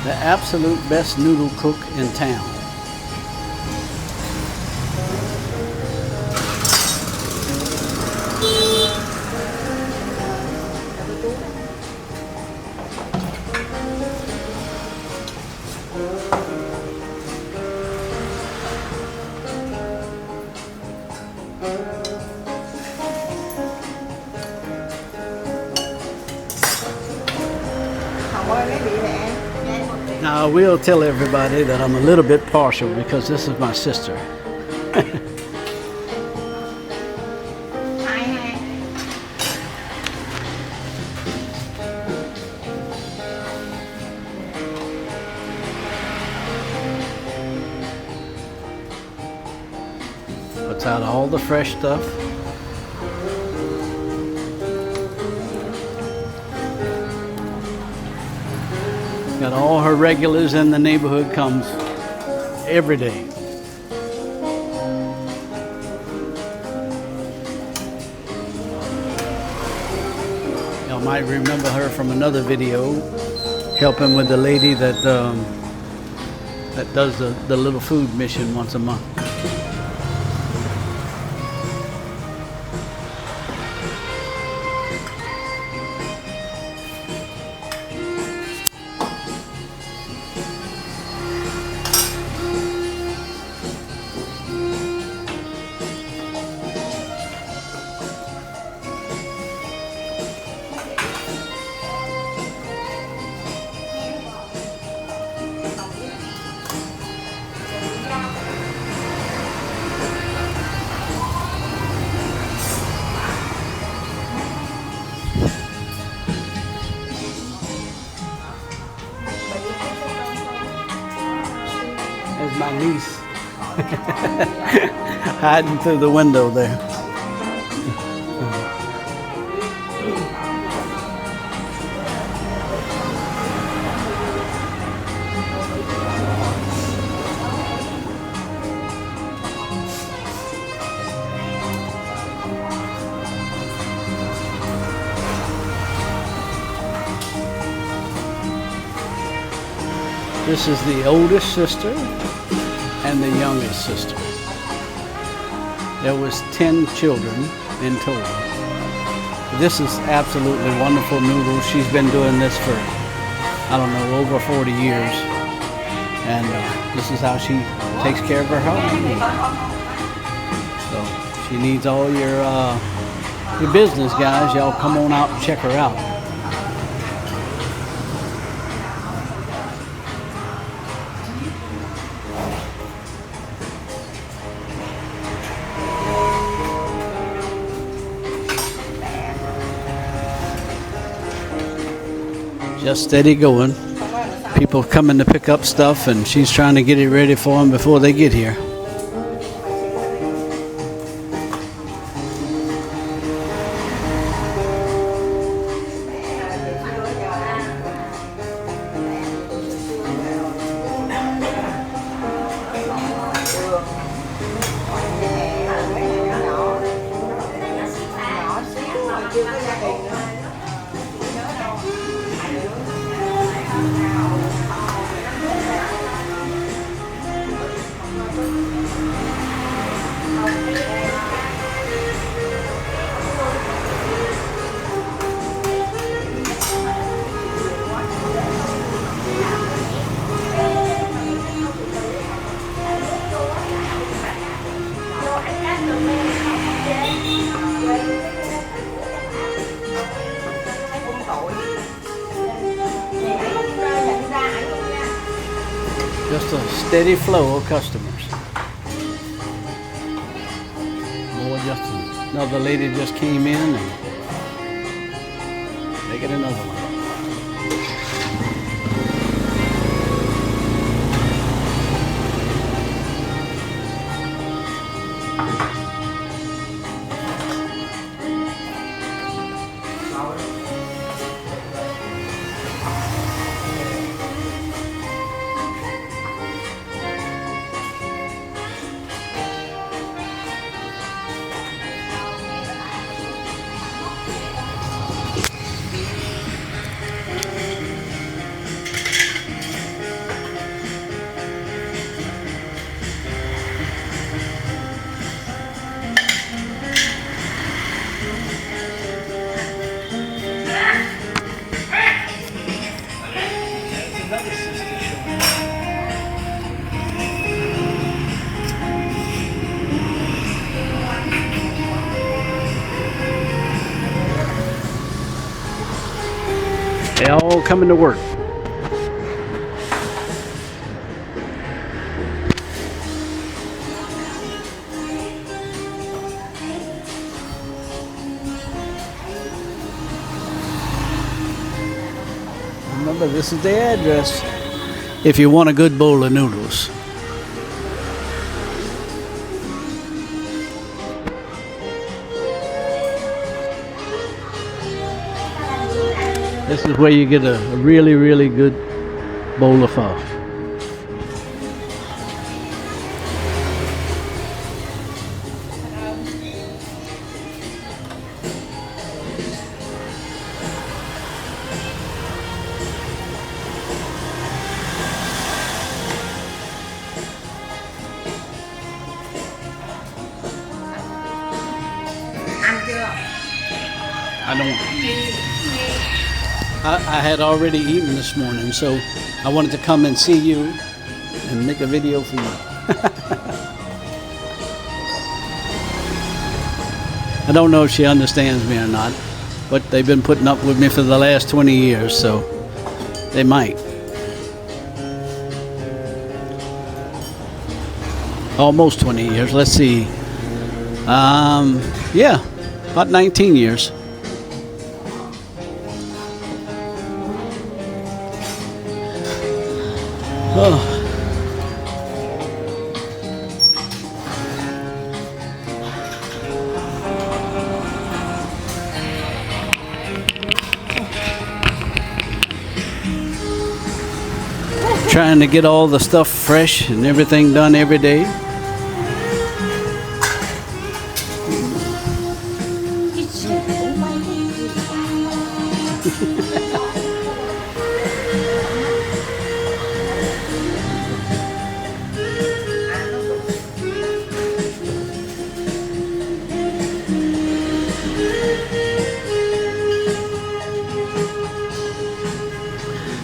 The absolute best noodle cook in town. Now, I will tell everybody that I'm a little bit partial because this is my sister. Puts out all the fresh stuff. Got all her regulars in the neighborhood comes every day. Y'all might remember her from another video, helping with the lady that that does the little food mission once a month. There's my niece hiding through the window there. This is the oldest sister and the youngest sister. There was 10 children in total. This is absolutely wonderful noodles. She's been doing this for, I don't know, over 40 years. And this is how she takes care of her home. So she needs all your business, guys. Y'all come on out and check her out. Just steady going. People coming to pick up stuff, and she's trying to get it ready for them before they get here. Just a steady flow of customers. More just another lady just came in and making another one. another sister showing. They all coming to work. Remember, this is the address if you want a good bowl of noodles. This is where you get a really, really good bowl of pho. I had already eaten this morning, so I wanted to come and see you and make a video for you. I don't know if she understands me or not, but they've been putting up with me for the last 20 years, so they might. Almost 20 years. Let's see. Yeah, about 19 years. Oh. Trying to get all the stuff fresh and everything done every day.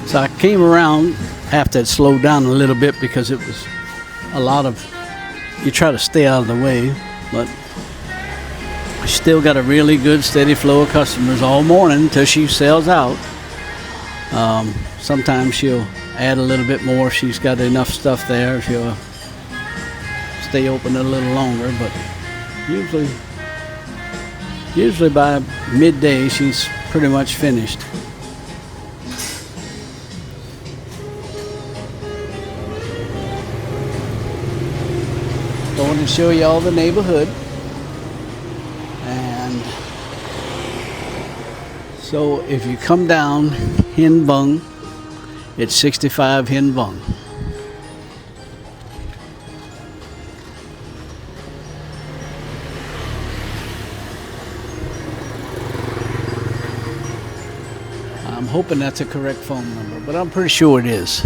So I came around after it slowed down a little bit because it was a lot of, you try to stay out of the way, but still got a really good steady flow of customers all morning until she sells out. Sometimes she'll add a little bit more. She's got enough stuff there. She'll stay open a little longer, but usually by midday she's pretty much finished. Going to show you all the neighborhood. And so if you come down Hin Bung, it's 65 Hin Bung. I'm hoping that's a correct phone number, but I'm pretty sure it is.